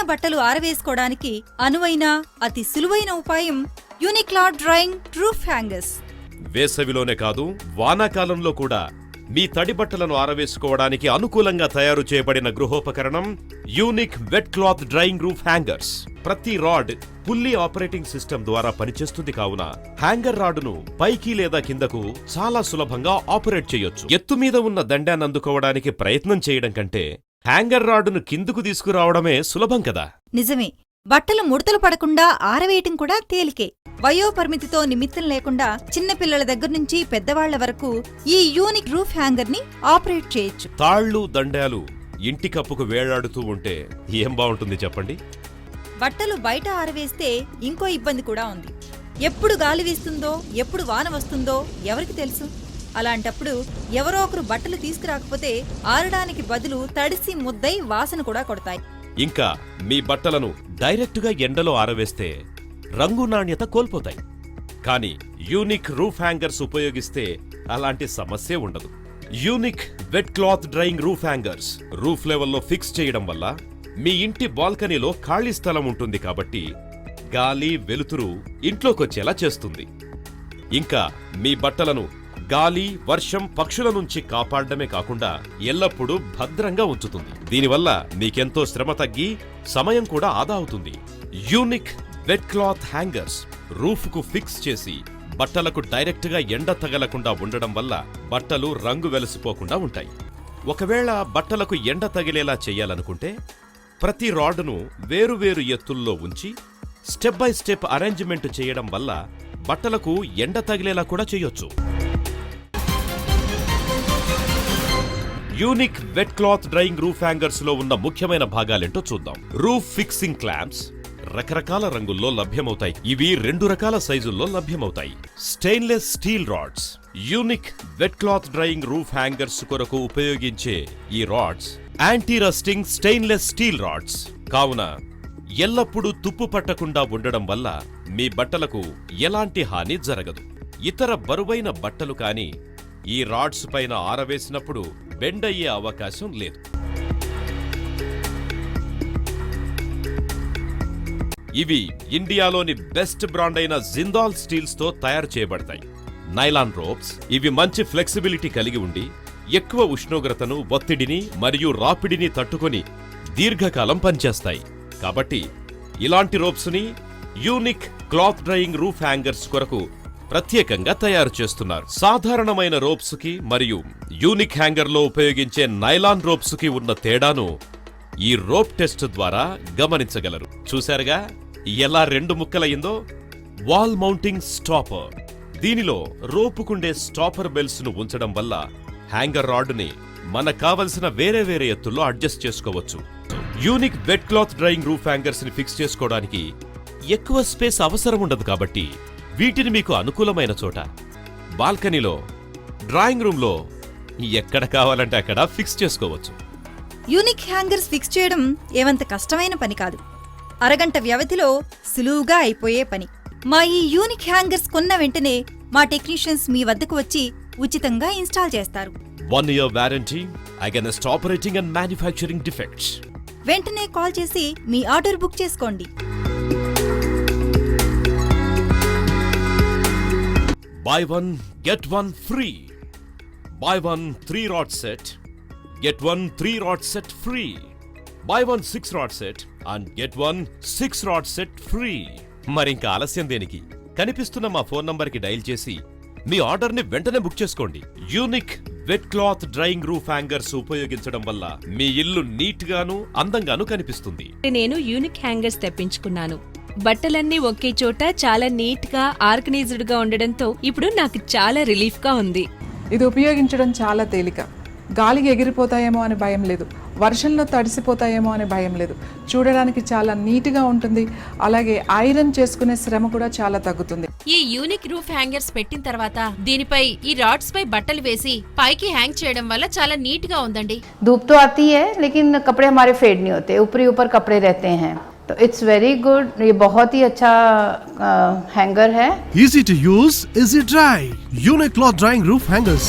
బట్టలు ఆరవేసుకోవడానికి అనువైన అతి సులువైన ఉపాయం యూనిక్లాత్ డ్రైయింగ్ రూఫ్ హ్యాంగర్స్. వేసవిలోనే కాదు, వానాకాలంలో కూడా మీ తడి బట్టలను ఆరవేసుకోవడానికి అనుకూలంగా తయారు చేయబడిన గృహోపకరణం unique wet cloth drying roof hangers. ప్రతి రాడ్ పుల్లీ ఆపరేటింగ్ సిస్టమ్ ద్వారా పనిచేస్తుంది కావున హ్యాంగర్ రాడ్ను పైకి లేదా కిందకు చాలా సులభంగా ఆపరేట్ చేయొచ్చు. ఎత్తు మీద ఉన్న దండాన్ని అందుకోవడానికి ప్రయత్నం చేయడం కంటే హ్యాంగర్ రాడ్ను కిందకు తీసుకురావడమే సులభం కదా. నిజమే. బట్టలు ముడతలు పడకుండా ఆరవేయటం కూడా తేలికే. వయోపరిమితితో నిమిత్తం లేకుండా చిన్నపిల్లల దగ్గర నుంచి పెద్దవాళ్ల వరకు ఈ యూనిక్ రూఫ్ హ్యాంగర్ ని ఆపరేట్ చేయొచ్చు. తాళ్లు దండాలు ఇంటి కప్పుకు వేలాడుతూ ఉంటే ఏం బాగుంటుంది చెప్పండి. బట్టలు బయట ఆరవేస్తే ఇంకో ఇబ్బంది కూడా ఉంది. ఎప్పుడు గాలి వీస్తుందో, ఎప్పుడు వాన వస్తుందో ఎవరికి తెలుసు? అలాంటప్పుడు ఎవరో ఒకరు బట్టలు తీసుకురాకపోతే ఆరడానికి బదులు తడిసి ముద్దై వాసన కూడా కొడతాయి. ఇంకా మీ బట్టలను డైరెక్టుగా ఎండలో ఆరవేస్తే రంగు నాణ్యత కోల్పోతాయి. కానీ యూనిక్ రూఫ్ హ్యాంగర్స్ ఉపయోగిస్తే అలాంటి సమస్యే ఉండదు. Unique wet cloth drying roof hangers roof లెవెల్లో ఫిక్స్ చేయడం వల్ల మీ ఇంటి బాల్కనీలో ఖాళీ స్థలం ఉంటుంది కాబట్టి గాలి, వెలుతురు ఇంట్లోకొచ్చేలా చేస్తుంది. ఇంకా మీ బట్టలను గాలి, వర్షం, పక్షుల నుంచి కాపాడమే కాకుండా ఎల్లప్పుడూ భద్రంగా ఉంచుతుంది. దీనివల్ల మీకెంతో శ్రమ తగ్గి సమయం కూడా ఆదా అవుతుంది. యూనిక్ వెట్ క్లాత్ హ్యాంగర్స్ రూఫ్కు ఫిక్స్ చేసి బట్టలకు డైరెక్ట్గా ఎండ తగలకుండా ఉండడం వల్ల బట్టలు రంగు వెలసిపోకుండా ఉంటాయి. ఒకవేళ బట్టలకు ఎండ తగిలేలా చేయాలనుకుంటే ప్రతి రాడ్ను వేరువేరు ఎత్తుల్లో ఉంచి స్టెప్ బై స్టెప్ అరేంజ్మెంట్ చేయడం వల్ల బట్టలకు ఎండ తగిలేలా కూడా చేయొచ్చు. Unique wet cloth drying roof hangers లో ఉన్న ముఖ్యమైన భాగాలేంటో చూద్దాం. రూఫ్ ఫిక్సింగ్ క్లాంప్స్ రకరకాల రంగుల్లో లభ్యమవుతాయి. ఇవి 2 రకాల సైజుల్లో లభ్యమవుతాయి. Stainless steel rods. Unique wet cloth drying roof hangers కొరకు ఉపయోగించే ఈ rods anti rusting stainless steel rods కావున ఎల్లప్పుడూ తుప్పు పట్టకుండా ఉండడం వల్ల మీ బట్టలకు ఎలాంటి హాని జరగదు. ఇతర బరువైన బట్టలు కాని ఈ రాడ్స్ పైన ఆరవేసినప్పుడు బెండ్ అయ్యే అవకాశం లేదు. ఇవి ఇండియాలోని బెస్ట్ బ్రాండ్ అయిన జిందాల్ స్టీల్స్ తో తయారు చేయబడతాయి. Nylon ropes. ఇవి మంచి ఫ్లెక్సిబిలిటీ కలిగి ఉండి ఎక్కువ ఉష్ణోగ్రతను, ఒత్తిడిని మరియు రాపిడిని తట్టుకొని దీర్ఘకాలం పనిచేస్తాయి. కాబట్టి ఇలాంటి రోప్స్ ని unique cloth drying roof hangers కొరకు ప్రత్యేకంగా తయారు చేస్తున్నారు. సాధారణమైన రోప్స్ కి మరియు యూనిక్ హ్యాంగర్ లో ఉపయోగించే నైలాన్ రోప్స్ కి ఉన్న తేడాను ఈ రోప్ టెస్ట్ ద్వారా గమనించగలరు. చూశారుగా ఎలా 2 ముక్కలయ్యిందో. Wall mounting stopper. దీనిలో రోపుకుండే స్టాపర్ బెల్స్ ను ఉంచడం వల్ల హ్యాంగర్ రాడ్ ని మనకు కావలసిన వేరే వేరే ఎత్తుల్లో అడ్జస్ట్ చేసుకోవచ్చు. Unique wet cloth drying roof hangers ని ఫిక్స్ చేసుకోవడానికి ఎక్కువ స్పేస్ అవసరం ఉండదు కాబట్టి వీటిని మీకు అనుకూలమైన చోట, బాల్కనీలో, డ్రాయింగ్ రూమ్లో ఎక్కడ కావాలంటే అక్కడ ఫిక్స్ చేసుకోవచ్చు. యూనిక్ హ్యాంగర్స్ ఫిక్స్ చేయడం ఏమంత కష్టమైన పని కాదు. అరగంట వ్యవధిలో సులువుగా అయిపోయే పని. మా ఈ యూనిక్ హ్యాంగర్స్ కొన్న వెంటనే మా టెక్నీషియన్స్ మీ వద్దకు వచ్చి ఉచితంగా ఇన్స్టాల్ చేస్తారు. 1 year warranty against operating and manufacturing defects. వెంటనే కాల్ చేసి మీ ఆర్డర్ బుక్ చేసుకోండి. Buy one, get one free. Buy one 3-rod set, get one 3-rod set free. Buy one 6-rod set and get one 6-rod set free. మరింక ఆలస్యం దేనికి? కనిపిస్తున్న మా phone నంబర్కి dial చేసి మీ ఆర్డర్ని వెంటనే బుక్ చేసుకోండి. Unique wet cloth drying roof hangers ఉపయోగించడం వల్ల మీ ఇల్లు నీట్ గాను అందంగాను కనిపిస్తుంది. నేను యూనిక్ హ్యాంగర్స్ తెప్పించుకున్నాను. బట్టలన్నీ ఒకే చోట చాలా నీట్ గా ఆర్గనైజ్డ్ గా ఉండడంతో ఇప్పుడు నాకు చాలా రిలీఫ్ గా ఉంది. ఇది ఉపయోగించడం చాలా తేలిక. గాలికి ఎగిరిపోతాయేమో అని భయం లేదు, వర్షంలో తడిసిపోతాయేమో అని భయం లేదు. చూడడానికి చాలా నీట్గా ఉంటుంది. అలాగే ఐరన్ చేసుకునే శ్రమ కూడా చాలా తగ్గుతుంది. ఈ యూనిక్ రూఫ్ హ్యాంగర్స్ పెట్టిన తర్వాత దీనిపై ఈ రాడ్స్ పై బట్టలు వేసి పైకి హ్యాంగ్ చేయడం వల్ల చాలా నీట్ గా ఉందండి. धूप तो आती है लेकिन कपड़े हमारे फेड नहीं होते, ऊपरी ऊपर कपड़े रहते हैं, तो इट्स वेरी गुड. ये बहुत ही अच्छा हैंगर है. Easy to use, easy dry. Unique cloth drying roof hangers.